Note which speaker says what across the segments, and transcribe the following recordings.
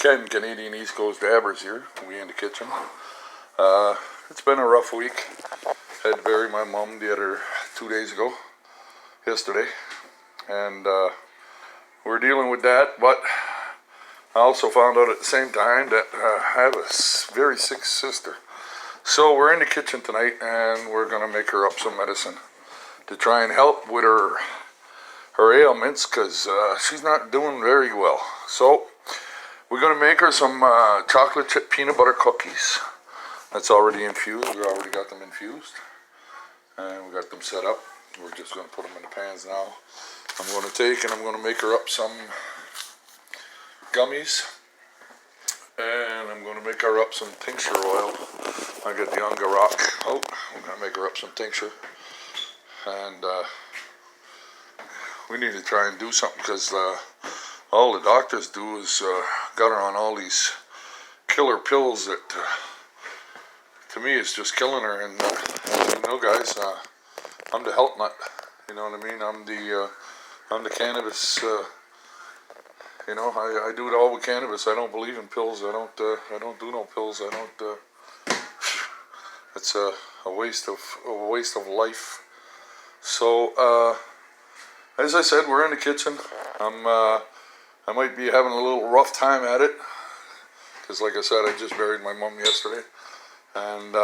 Speaker 1: Ken, Canadian East Coast Dabbers here. We in the kitchen. It's been a rough week. Had to bury my mom the other 2 days ago, yesterday, and we're dealing with that. But I also found out at the same time that I have a very sick sister. So we're in the kitchen tonight, and we're gonna make her up some medicine to try and help with her ailments, because she's not doing very well. So we're going to make her some chocolate chip peanut butter cookies. That's already infused. We already got them infused. And we got them set up. We're just going to put them in the pans now. I'm going to take and I'm going to make her up some gummies. And I'm going to make her up some tincture oil. I got the Unga Rock out. I'm going to make her up some tincture. And we need to try and do something, because all the doctors do is got her on all these killer pills that to me is just killing her. And you know, guys, I'm the health nut. You know what I mean? I'm the cannabis. You know, I do it all with cannabis. I don't believe in pills. I don't do no pills. I don't. It's a waste of life. So as I said, we're in the kitchen. I might be having a little rough time at it, because like I said, I just buried my mom yesterday, and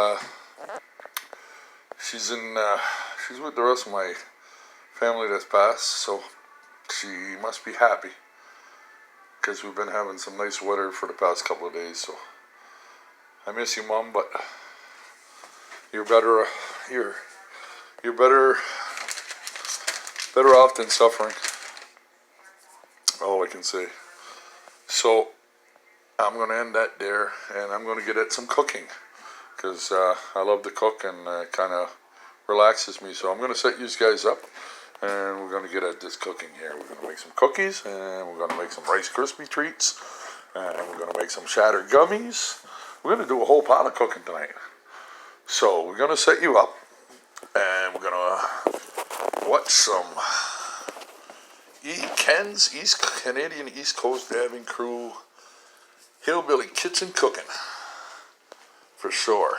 Speaker 1: she's with the rest of my family that's passed, so she must be happy, because we've been having some nice weather for the past couple of days. So I miss you, Mom, but you're better off than suffering. All I can say. So I'm going to end that there, and I'm going to get at some cooking, because I love to cook, and it kind of relaxes me. So I'm going to set you guys up, and we're going to get at this cooking here. We're going to make some cookies, and we're going to make some Rice Krispie treats, and we're going to make some shatter gummies. We're going to do a whole pile of cooking tonight. So we're going to set you up, and we're going to watch some Ken's Canadian East Coast Dabbing Crew HillyBillie Kitchen cooking, for sure.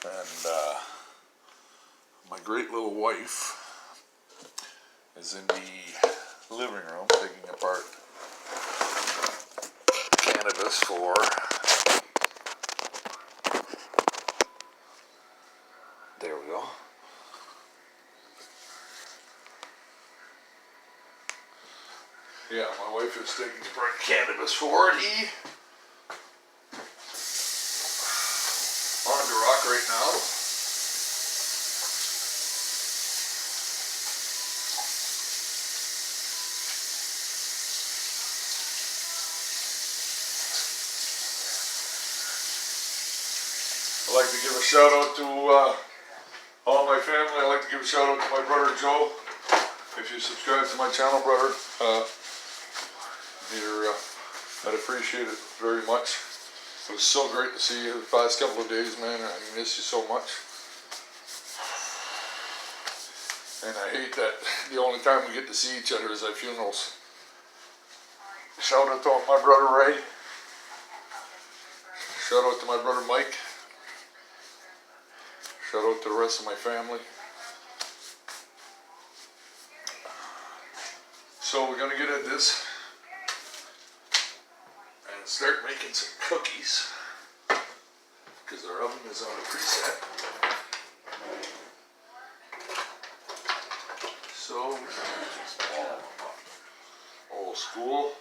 Speaker 1: And my great little wife is in the living room taking apart cannabis for there we go. Yeah, my wife is taking apart cannabis for it. On the rock right now. I'd like to give a shout out to all my family. I'd like to give a shout out to my brother Joe. If you subscribe to my channel, brother, I'd appreciate it very much. It was so great to see you the past couple of days, man. I miss you so much. And I hate that the only time we get to see each other is at funerals. Shout out to my brother Ray. Shout out to my brother Mike. Shout out to the rest of my family. So we're going to get at this and start making some cookies, because our oven is on a preset. So, old school.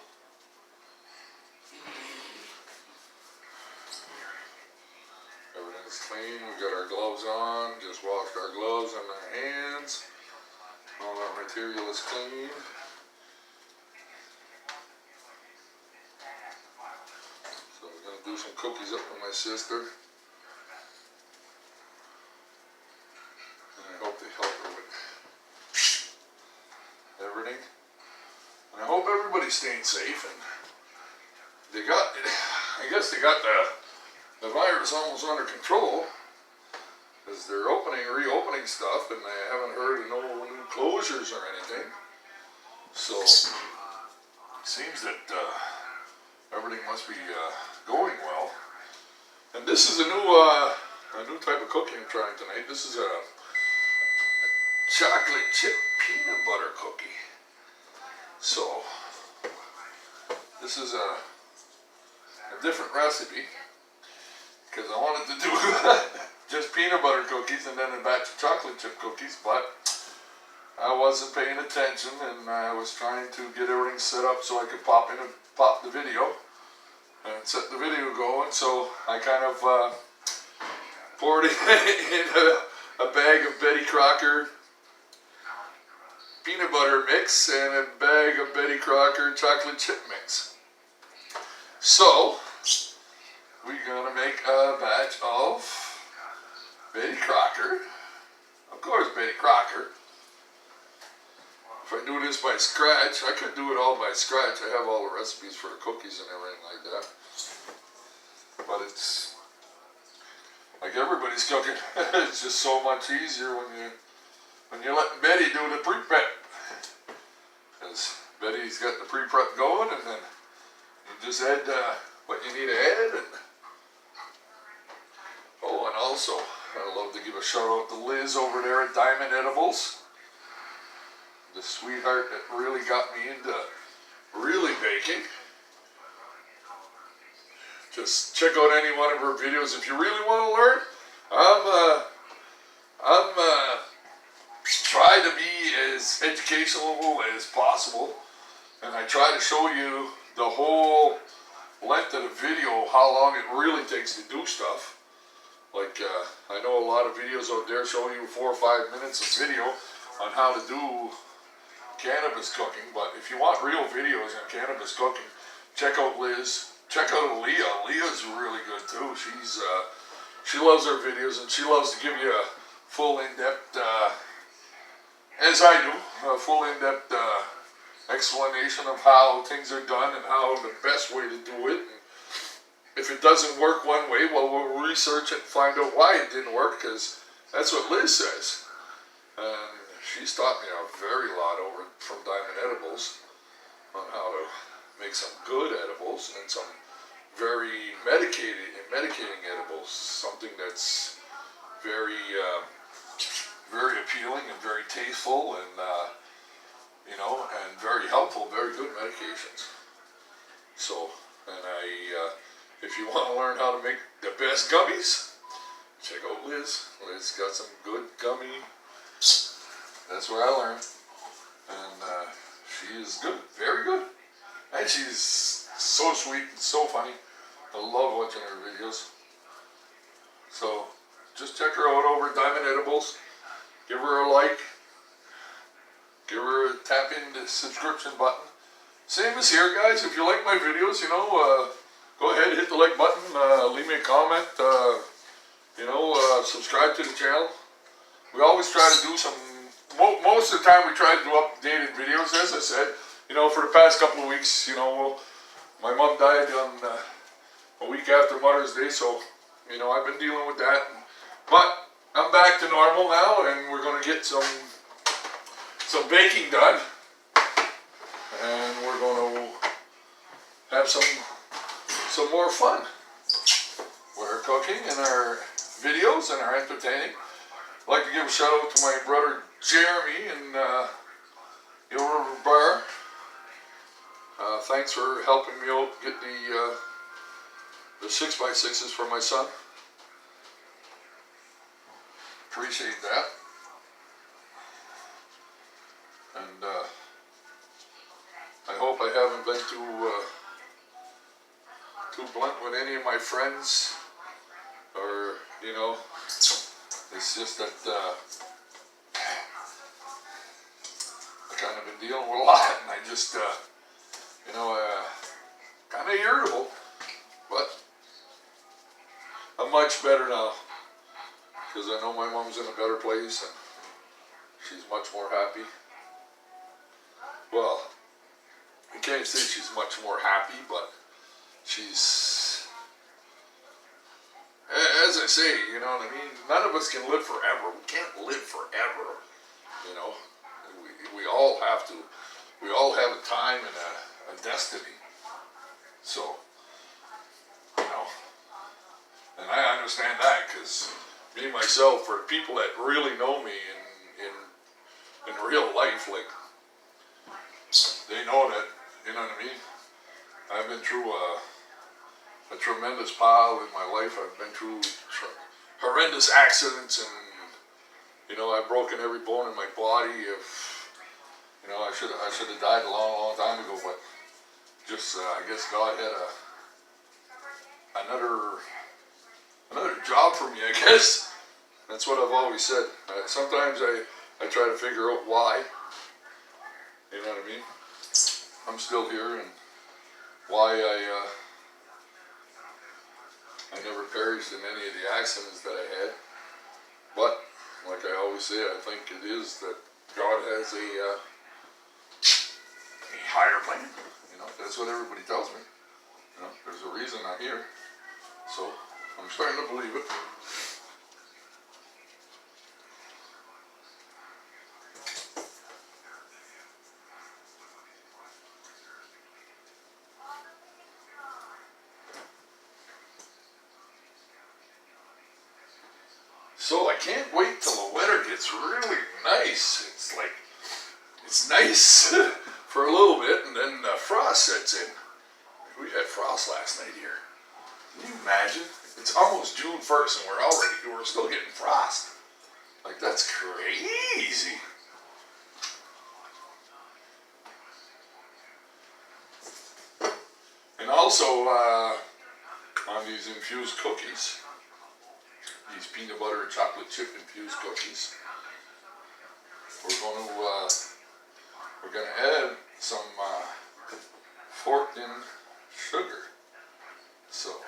Speaker 1: Everything's clean. We got our gloves on. Just washed our gloves and our hands. All our material is clean. Do some cookies up with my sister, and I hope they help her with everything, and I hope everybody's staying safe. And I guess they got the virus almost under control, because they're reopening stuff, and they haven't heard of no new closures or anything. So it seems that everything must be going well. And this is a new type of cookie I'm trying tonight. This is a chocolate chip peanut butter cookie. So this is a different recipe because I wanted to do just peanut butter cookies and then a batch of chocolate chip cookies, but I wasn't paying attention and I was trying to get everything set up so I could pop the video and set the video going. So I kind of poured it in a bag of Betty Crocker peanut butter mix and a bag of Betty Crocker chocolate chip mix. So we're gonna make a batch of Betty Crocker. Of course, Betty Crocker. If I do this by scratch, I could do it all by scratch. I have all the recipes for the cookies and everything like that. But it's like everybody's cooking. It's just so much easier when you're letting Betty do the pre-prep. Because Betty's got the pre-prep going, and then you just add what you need to add. And oh, and also, I'd love to give a shout out to Liz over there at Diamond Edibles. The sweetheart that really got me into really baking. Just check out any one of her videos if you really want to learn. I'm try to be as educational as possible, and I try to show you the whole length of the video, how long it really takes to do stuff. Like I know a lot of videos out there showing you 4 or 5 minutes of video on how to do cannabis cooking, but if you want real videos on cannabis cooking, check out Liz. Check out Leah. Leah's really good too. She loves her videos, and she loves to give you a full in-depth, as I do, a full in-depth explanation of how things are done and how the best way to do it. And if it doesn't work one way, well, we'll research it and find out why it didn't work, because that's what Liz says. And she's taught me a very lot over from Diamond Edibles on how to make some good edibles and some very medicating edibles, something that's very very appealing and very tasteful, and you know, and very helpful, very good medications. So, and if you want to learn how to make the best gummies, check out Liz. Liz got some good gummy. That's where I learned, and she is good, very good. And she's so sweet and so funny. I love watching her videos. So just check her out over at Diamond Edibles. Give her a like. Give her a tap in the subscription button. Same as here, guys. If you like my videos, you know, go ahead, hit the like button. Leave me a comment. You know, subscribe to the channel. We always try to do some. Most of the time, we try to do updated videos. As I said. You know, for the past couple of weeks, you know, my mom died on a week after Mother's Day, so, you know, I've been dealing with that. But I'm back to normal now, and we're going to get some baking done. And we're going to have some more fun. We're cooking in our videos and our entertaining. I'd like to give a shout out to my brother Jeremy in Yellow River Bar. Thanks for helping me out get the 6x6s for my son. Appreciate that. And I hope I haven't been too blunt with any of my friends, or, you know, it's just that I kind of been dealing with a lot, and I just you know, kind of irritable, but I'm much better now, because I know my mom's in a better place, and she's much more happy. Well, I can't say she's much more happy, but she's, as I say, you know what I mean, none of us can live forever. We can't live forever, you know. We all have to, we all have a time and a destiny. So understand that, because me myself, for people that really know me in real life, like, they know that, you know what I mean? I've been through a tremendous pile in my life. I've been through horrendous accidents, and, you know, I've broken every bone in my body. You know, I should have died a long time ago, but just, I guess God had another job for me, I guess. That's what I've always said. Sometimes I try to figure out why. You know what I mean? I'm still here, and why I never perished in any of the accidents that I had. But, like I always say, I think it is that God has a higher plan. You know, that's what everybody tells me. You know, there's a reason I'm here. So, I'm starting to believe it. So I can't wait till the weather gets really nice. It's nice for a little bit, and then the frost sets in. We had frost last night here. Can you imagine? It's almost June 1st, and we're still getting frost. Like, that's crazy. And also, on these infused cookies, these peanut butter and chocolate chip infused cookies, we're gonna add some forked in sugar. So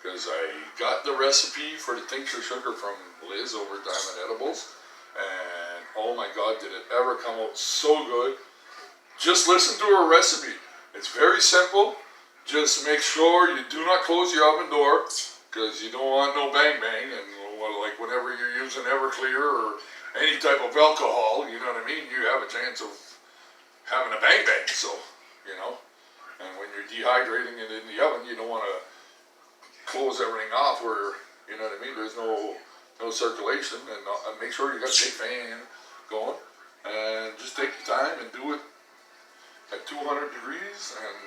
Speaker 1: because I got the recipe for the tincture sugar from Liz over at Diamond Edibles, and oh my God, did it ever come out so good. Just listen to her recipe. It's very simple. Just make sure you do not close your oven door, because you don't want no bang bang, and like whenever you're using Everclear or any type of alcohol, you know what I mean, you have a chance of having a bang bang. So, you know, and when you're dehydrating it in the oven, you don't want to close everything off where, you know what I mean, there's no circulation, and make sure you got a big fan going, and just take your time and do it at 200 degrees, and,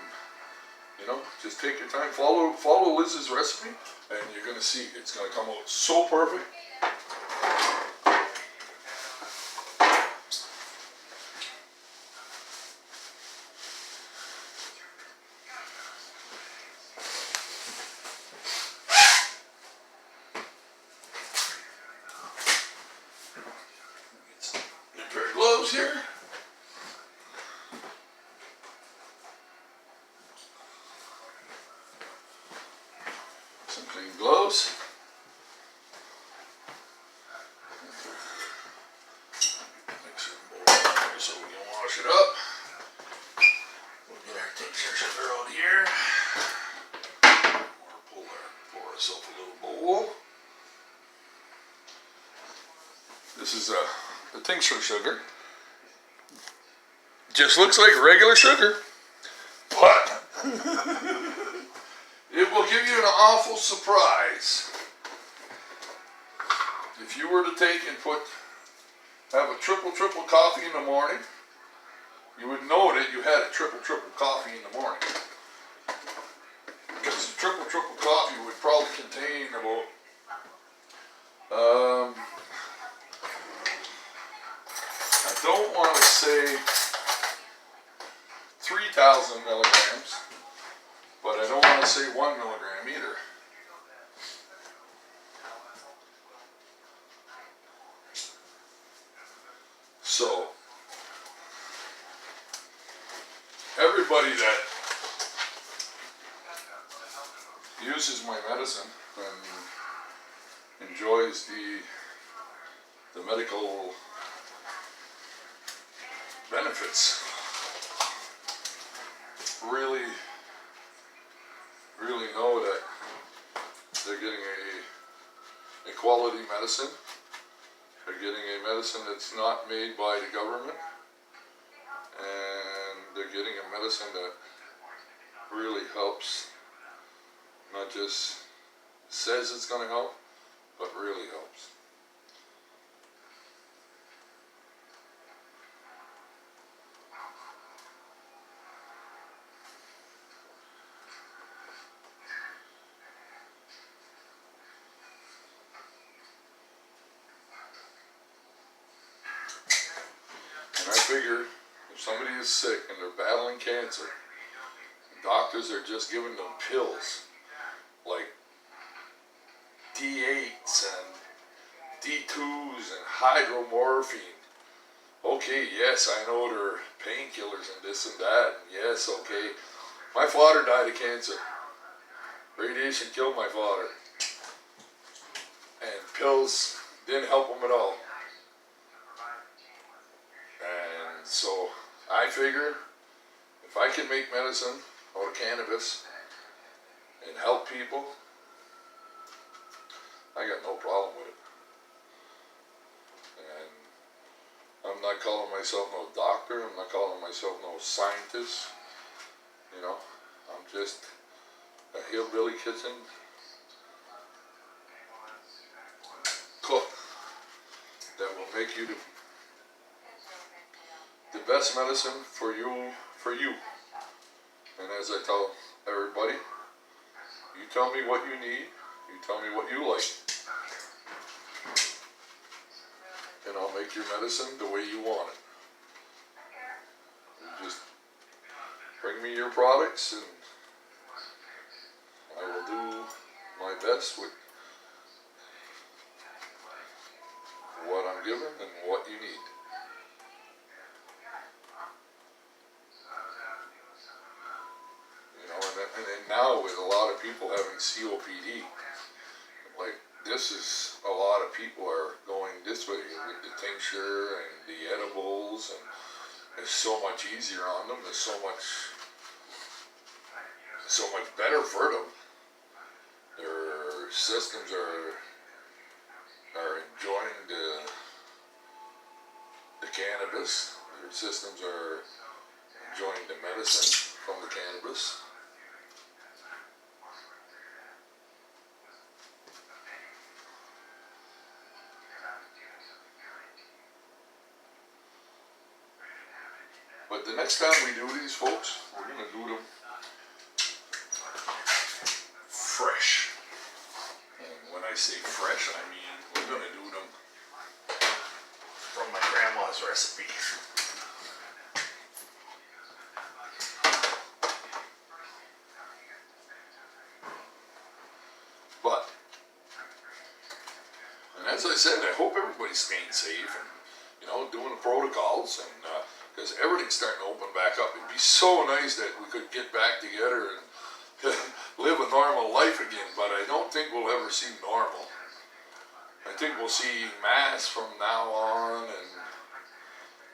Speaker 1: you know, just take your time, follow Liz's recipe, and you're going to see it's going to come out so perfect. Here. Some clean gloves. Mix it more so we can wash it up. We'll get our tincture sugar out here. Or pour ourselves a little bowl. This is the tincture sugar. Just looks like regular sugar, but it will give you an awful surprise. If you were to take and have a triple coffee in the morning, you would know that you had a triple coffee in the morning. Because the triple coffee would probably contain about I don't want to say 3,000 milligrams, but I don't want to say 1 milligram either. So, everybody that uses my medicine, and, enjoys the medical benefits really know that they're getting a quality medicine. They're getting a medicine that's not made by the government, and they're getting a medicine that really helps, not just says it's going to help, but really helps. And I figure if somebody is sick and they're battling cancer, doctors are just giving them pills like D8s and D2s and hydromorphine. Okay, yes, I know they're painkillers and this and that. Yes, okay. My father died of cancer. Radiation killed my father. And pills didn't help him at all. And so I figure if I can make medicine out of cannabis and help people, I got no problem with it. And I'm not calling myself no doctor. I'm not calling myself no scientist. You know, I'm just a HillyBillie Kitchen cook that will make you the best medicine for you. And as I tell everybody, you tell me what you need, you tell me what you like, and I'll make your medicine the way you want it. You just bring me your products and I will do my best with what I'm given and what you need. You know, and then now with a lot of people having COPD, like this is a lot of people are going this way with the tincture and the edibles, and it's so much easier on them. It's so much better for them. Their systems are enjoying the cannabis. Their systems are enjoying the medicine from the cannabis. But the next time we do these, folks, we're going to do them fresh. And when I say fresh, I mean we're going to do them from my grandma's recipe. But, and as I said, I hope everybody's staying safe and, you know, doing the protocols, and because everything's starting to open back up. It'd be so nice that we could get back together and live a normal life again, but I don't think we'll ever see normal. I think we'll see masks from now on, and,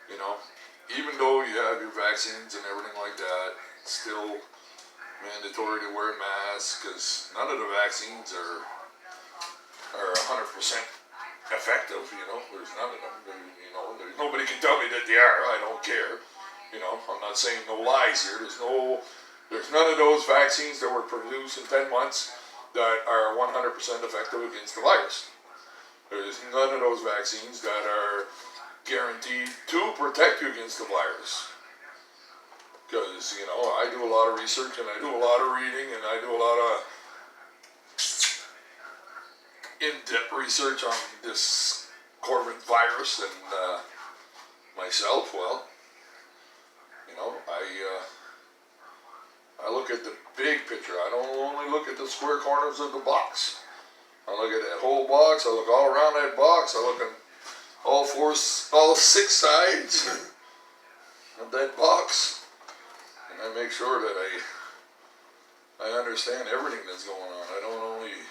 Speaker 1: you know, even though you have your vaccines and everything like that, it's still mandatory to wear masks, because none of the vaccines are 100% effective, you know. There's none of them. You know, nobody can tell me that they are. I don't care. You know, I'm not saying no lies here. There's none of those vaccines that were produced in 10 months that are 100% effective against the virus. There's none of those vaccines that are guaranteed to protect you against the virus. Because, you know, I do a lot of research and I do a lot of reading and I do a lot of in-depth research on this COVID virus, and myself, well, you know, I look at the big picture. I don't only look at the square corners of the box. I look at that whole box. I look all around that box. I look at all 6 sides of that box, and I make sure that I understand everything that's going on. I don't only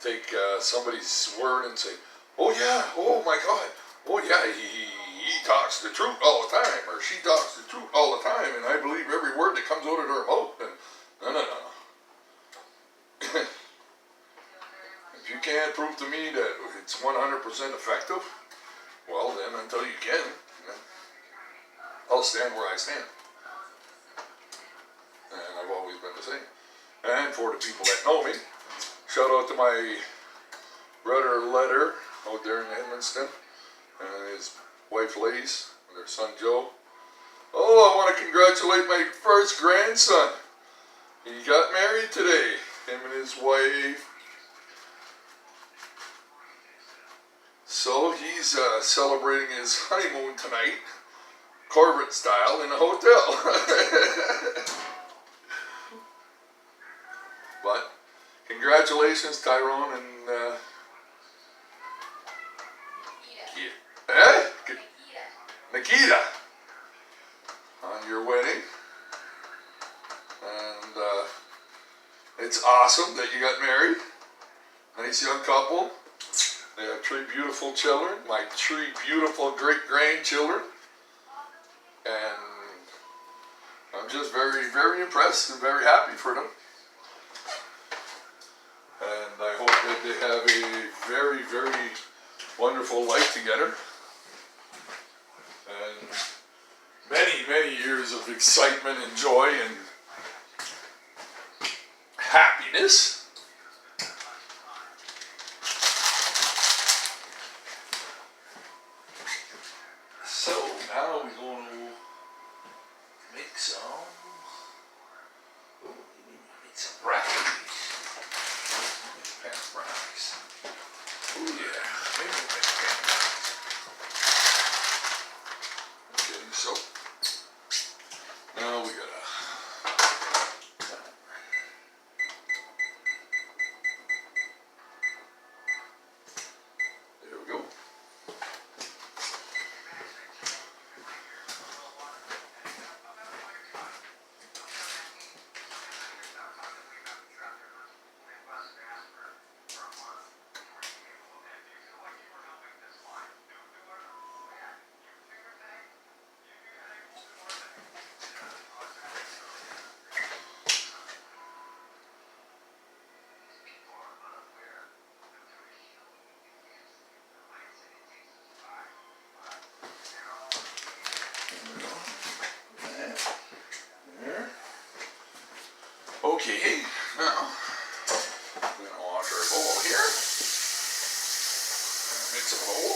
Speaker 1: take somebody's word and say, oh yeah, oh my God, oh yeah, he talks the truth all the time, or she talks the truth all the time, and I believe every word that comes out of their mouth. And no. If you can't prove to me that it's 100% effective, well then, until you can, I'll stand where I stand. And I've always been the same. And for the people that know me, shout out to my brother Letter out there in Edmonton, and his wife Lace, and their son Joe. Oh, I want to congratulate my first grandson. He got married today, him and his wife. So he's celebrating his honeymoon tonight, Corbett style, in a hotel. But congratulations, Tyrone and Nikita, on your wedding. And it's awesome that you got married. Nice young couple. They have 3 beautiful children, my 3 beautiful great-grandchildren. And I'm just very, very impressed and very happy for them. And I hope that they have a very, very wonderful life together. And many, many years of excitement and joy and happiness. So now we're going to make some brownies. Pan brownies. Oh yeah, maybe we'll make pan brownies. Okay, so now we gotta. There we go. Okay, now we're gonna wash our bowl here. Mix a bowl.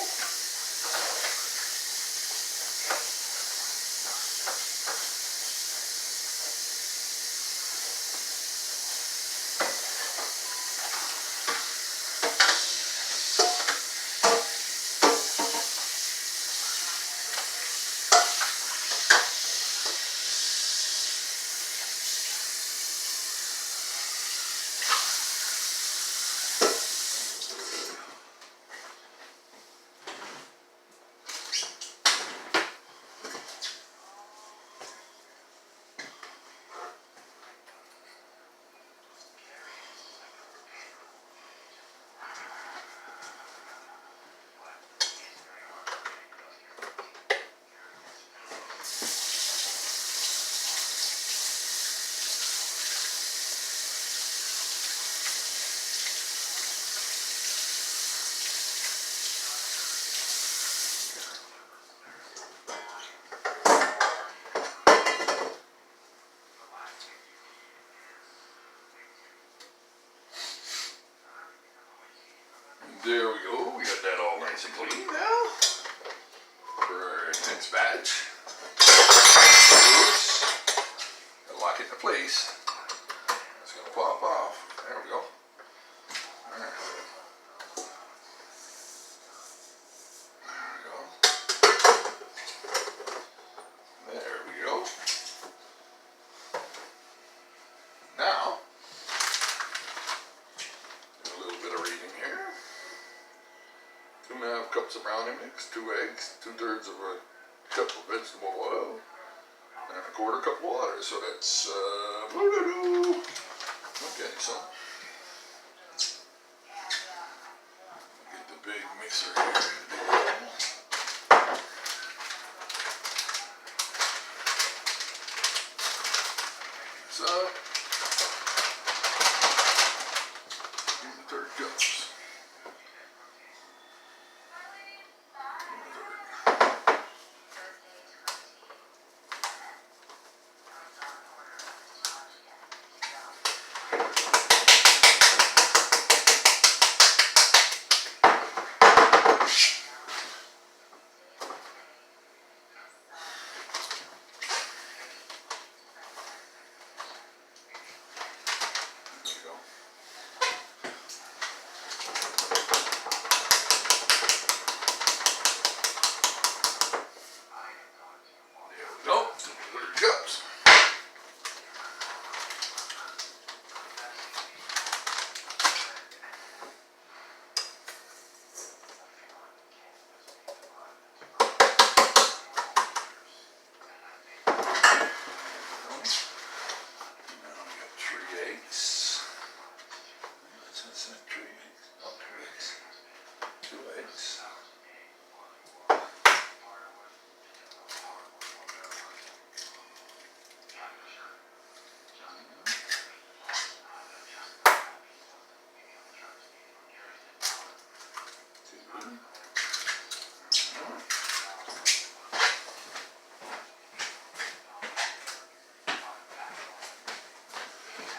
Speaker 1: There we go. We got that all nice and clean now for our next batch. Oops. Gotta lock it into place. It's gonna pop off. There we go. All right. There we go. Now, do a little bit of reading here. 2.5 cups of brownie mix, 2 eggs, 2/3 of a cup of vegetable oil, and 1/4 cup of water. So that's okay. So Third cups.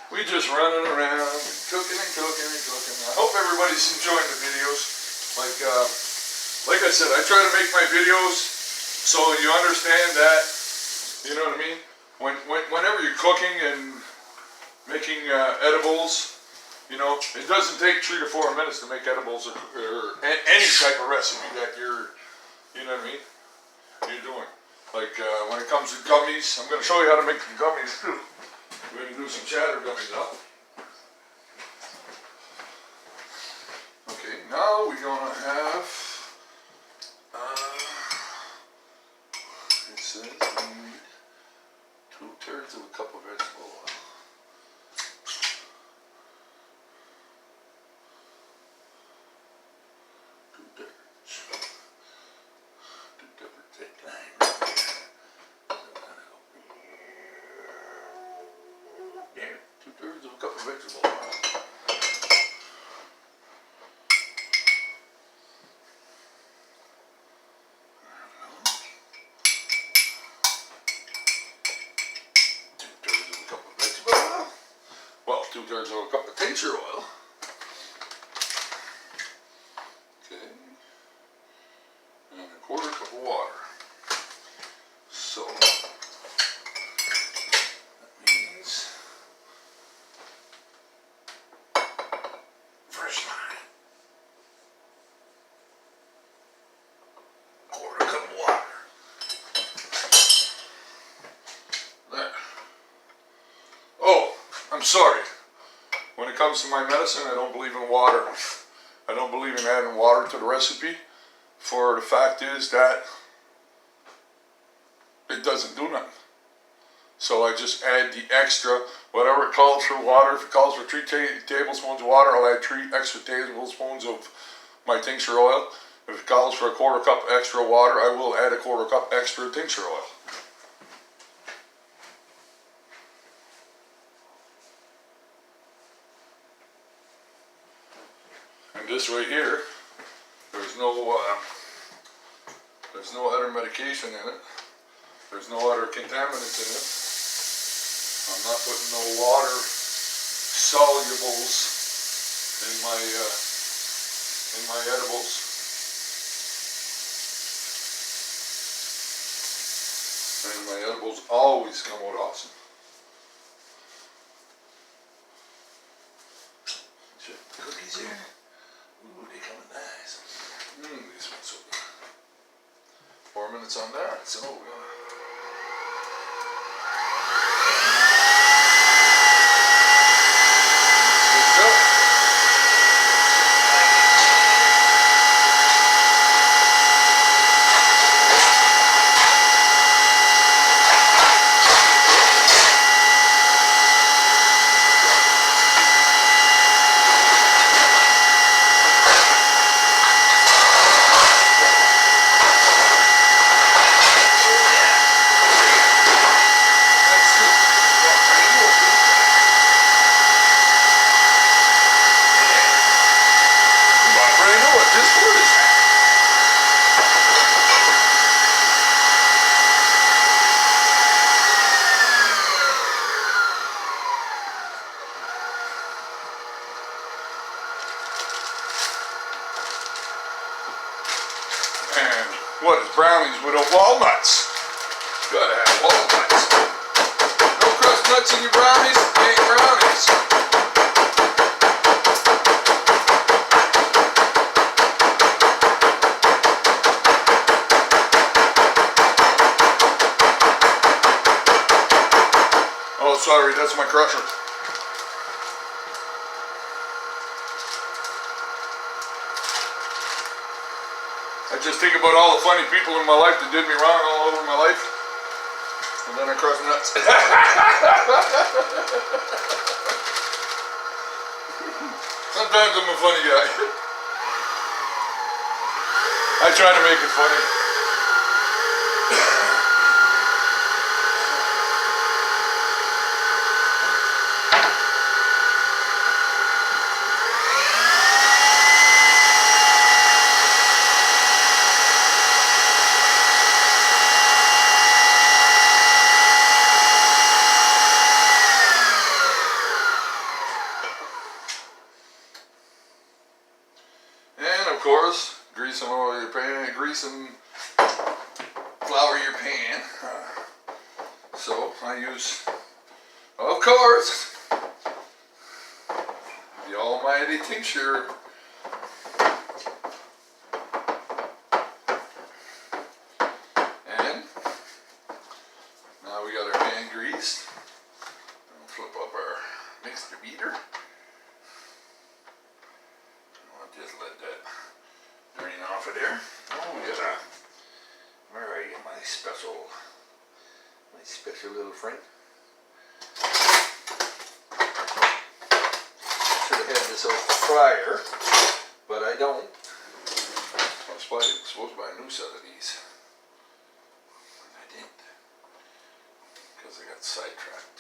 Speaker 1: We just running around, cooking and cooking and cooking. I hope everybody's enjoying the videos. Like I said, I try to make my videos so you understand that, you know what I mean? Whenever you're cooking and making edibles, you know, it doesn't take 3 to 4 minutes to make edibles or any type of recipe that you're, you know what I mean, you're doing. Like when it comes to gummies, I'm going to show you how to make the gummies too. We're going to do some chatter gummies up. Okay, now we're going to have, it says we need 2/3 of a cup of vegetable oil. Vegetable oil. Well, 2/3 of a cup of tincture oil. Okay. And 1/4 cup of water. So that means fresh lime. 1/4 cup of water. There. Oh, I'm sorry. When it comes to my medicine, I don't believe in water. I don't believe in adding water to the recipe. For the fact is that it doesn't do nothing. So I just add the extra, whatever it calls for water. If it calls for 3 tablespoons of water, I'll add 3 extra tablespoons of my tincture oil. If it calls for 1/4 cup extra water, I will add 1/4 cup extra tincture oil. And this right here, there's no other medication in it. There's no other contaminants in it. I'm not putting no water solubles in my edibles. And my edibles always come out awesome. Check the cookies here. Ooh, they come out nice. These ones so good. 4 minutes on that, so we're gonna. What is brownies without walnuts? Gotta have walnuts. No crust nuts in your brownies? They ain't brownies. Oh, sorry, that's my crusher. I just think about all the funny people in my life that did me wrong all over my life. And then I crush nuts. Sometimes I'm a funny guy. I try to make it funny. Of course, grease and oil your pan, grease and flour your pan. So I use, of course, the almighty tincture. And now we got our pan greased. We'll flip up our mixer beater. I'll just let that drain off of there. Oh, yeah. Where are you, my special little friend? Should have had this out prior, but I don't. I was supposed to buy a new set of these. I didn't, because I got sidetracked.